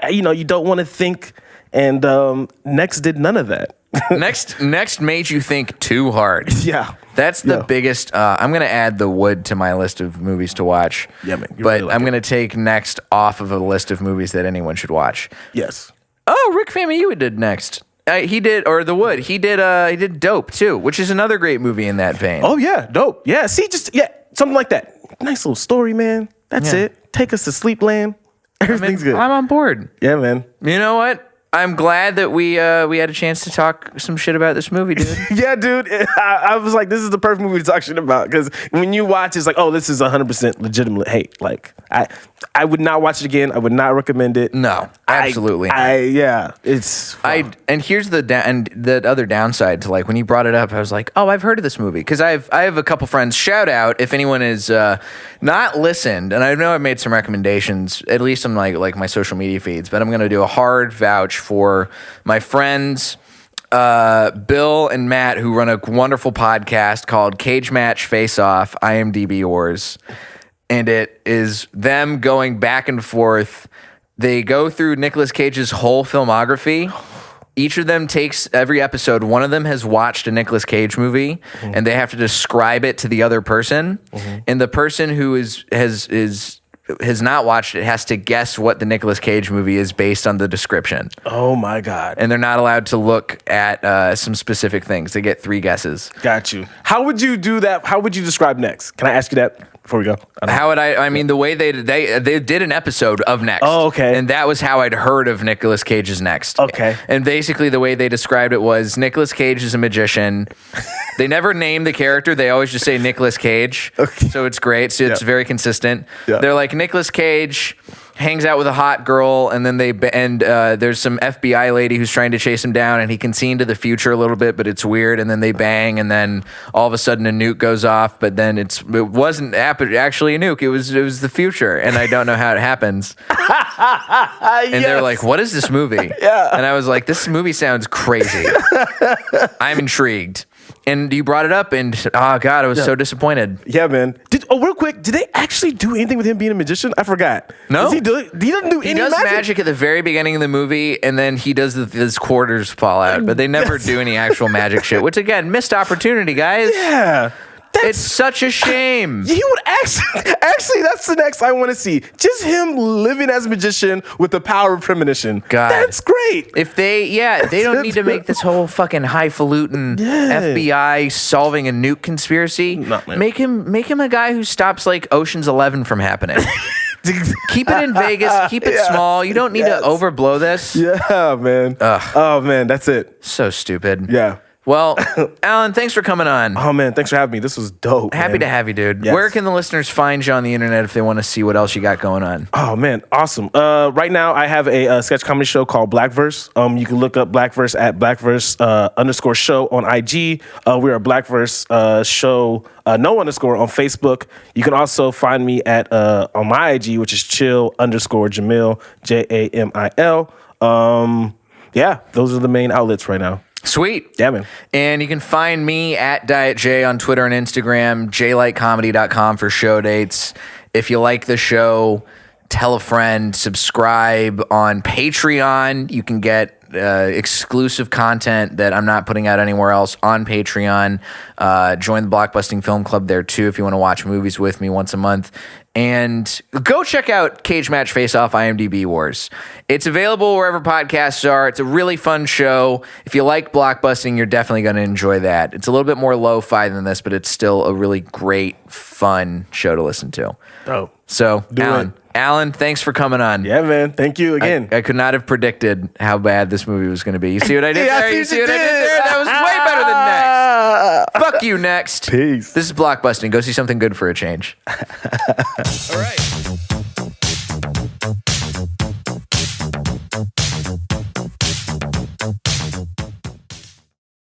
[SPEAKER 3] You don't want to think. And Next did none of that.
[SPEAKER 2] Next made you think too hard.
[SPEAKER 3] Yeah.
[SPEAKER 2] That's the biggest. I'm going to add The Wood to my list of movies to watch.
[SPEAKER 3] Yeah, man.
[SPEAKER 2] But really I'm going to take Next off of a list of movies that anyone should watch.
[SPEAKER 3] Yes.
[SPEAKER 2] Oh, Rick Famuyiwa did Next. He did, or The Wood. He did Dope too, which is another great movie in that vein.
[SPEAKER 3] Oh yeah, Dope. Yeah, see, something like that. Nice little story, man. That's it. Take us to Sleepland. Everything's good.
[SPEAKER 2] I'm on board.
[SPEAKER 3] Yeah, man.
[SPEAKER 2] You know what? I'm glad that we had a chance to talk some shit about this movie, dude.
[SPEAKER 3] Yeah, dude. I was like, this is the perfect movie to talk shit about because when you watch, it's like, oh, this is 100% legitimate hate. Like, I would not watch it again. I would not recommend it.
[SPEAKER 2] No, absolutely.
[SPEAKER 3] It's.
[SPEAKER 2] And here's the other downside to like when you brought it up, I was like, oh, I've heard of this movie because I have a couple friends. Shout out if anyone is not listened, and I know I've made some recommendations at least on like my social media feeds, but I'm gonna do a hard vouch for my friends Bill and Matt, who run a wonderful podcast called Cage Match Face Off IMDb Wars. And it is them going back and forth. They go through Nicolas Cage's whole filmography. Each of them takes every episode. One of them has watched a Nicolas Cage movie, and they have to describe it to the other person. And the person who has not watched it has to guess what the Nicolas Cage movie is based on the description.
[SPEAKER 3] Oh my God.
[SPEAKER 2] And they're not allowed to look at some specific things. They get 3 guesses.
[SPEAKER 3] Got you. How would you do that? How would you describe Next? Can I ask you that before we go?
[SPEAKER 2] How would I mean, the way they did an episode of Next.
[SPEAKER 3] Oh, okay.
[SPEAKER 2] And that was how I'd heard of Nicolas Cage's Next.
[SPEAKER 3] Okay.
[SPEAKER 2] And basically the way they described it was Nicolas Cage is a magician. They never name the character. They always just say Nicolas Cage.
[SPEAKER 3] Okay.
[SPEAKER 2] So it's great. So it's very consistent.
[SPEAKER 3] Yeah.
[SPEAKER 2] They're like, Nicolas Cage hangs out with a hot girl, and then there's some FBI lady who's trying to chase him down, and he can see into the future a little bit, but it's weird. And then they bang, and then all of a sudden a nuke goes off, but then it wasn't actually a nuke. It was the future, and I don't know how it happens. And they're like, "What is this movie?"
[SPEAKER 3] Yeah.
[SPEAKER 2] And I was like, "This movie sounds crazy." I'm intrigued. And you brought it up, and oh God, I was so disappointed.
[SPEAKER 3] Yeah, man. Real quick, did they actually do anything with him being a magician? I forgot.
[SPEAKER 2] No.
[SPEAKER 3] Does he do it? He doesn't do any
[SPEAKER 2] does magic at the very beginning of the movie, and then he does his quarters fall out, but they never do any actual magic shit, which again, missed opportunity, guys.
[SPEAKER 3] Yeah.
[SPEAKER 2] It's such a shame.
[SPEAKER 3] He would actually, that's the next I want to see. Just him living as a magician with the power of premonition.
[SPEAKER 2] God.
[SPEAKER 3] That's great.
[SPEAKER 2] If they don't need to make this whole fucking highfalutin FBI solving a nuke conspiracy.
[SPEAKER 3] No, man.
[SPEAKER 2] Make him a guy who stops like Ocean's 11 from happening. Keep it in Vegas. Keep it small. You don't need to overblow this.
[SPEAKER 3] Yeah, man. Oh, man, that's it.
[SPEAKER 2] So stupid.
[SPEAKER 3] Yeah.
[SPEAKER 2] Well, Alan, thanks for coming on.
[SPEAKER 3] Oh, man, thanks for having me. This was dope.
[SPEAKER 2] Happy to have you, dude.
[SPEAKER 3] Yes.
[SPEAKER 2] Where can the listeners find you on the internet if they want to see what else you got going on?
[SPEAKER 3] Oh, man, awesome. Right now, I have a sketch comedy show called Blackverse. You can look up Blackverse at Blackverse _show on IG. We're a Blackverse show, no underscore on Facebook. You can also find me at on my IG, which is chill_Jamil, JAMIL. Yeah, those are the main outlets right now.
[SPEAKER 2] Sweet.
[SPEAKER 3] Yeah, man.
[SPEAKER 2] And you can find me at Diet J on Twitter and Instagram, jlightcomedy.com for show dates. If you like the show, tell a friend, subscribe on Patreon. You can get exclusive content that I'm not putting out anywhere else on Patreon. Join the Blockbusting Film Club there too if you want to watch movies with me once a month. And go check out Cage Match Face Off IMDb Wars. It's available wherever podcasts are. It's a really fun show. If you like blockbusting, you're definitely going to enjoy that. It's a little bit more lo-fi than this, but it's still a really great, fun show to listen to.
[SPEAKER 3] Oh.
[SPEAKER 2] So, Alan, thanks for coming on.
[SPEAKER 3] Yeah, man. Thank you again.
[SPEAKER 2] I could not have predicted how bad this movie was going to be. You see what I did
[SPEAKER 3] Yeah, I
[SPEAKER 2] there?
[SPEAKER 3] see
[SPEAKER 2] You
[SPEAKER 3] what
[SPEAKER 2] see
[SPEAKER 3] you
[SPEAKER 2] what I did
[SPEAKER 3] did.
[SPEAKER 2] there? That was way better than Next. Fuck you, Next.
[SPEAKER 3] Peace.
[SPEAKER 2] This is Blockbusting. Go see something good for a change. All right.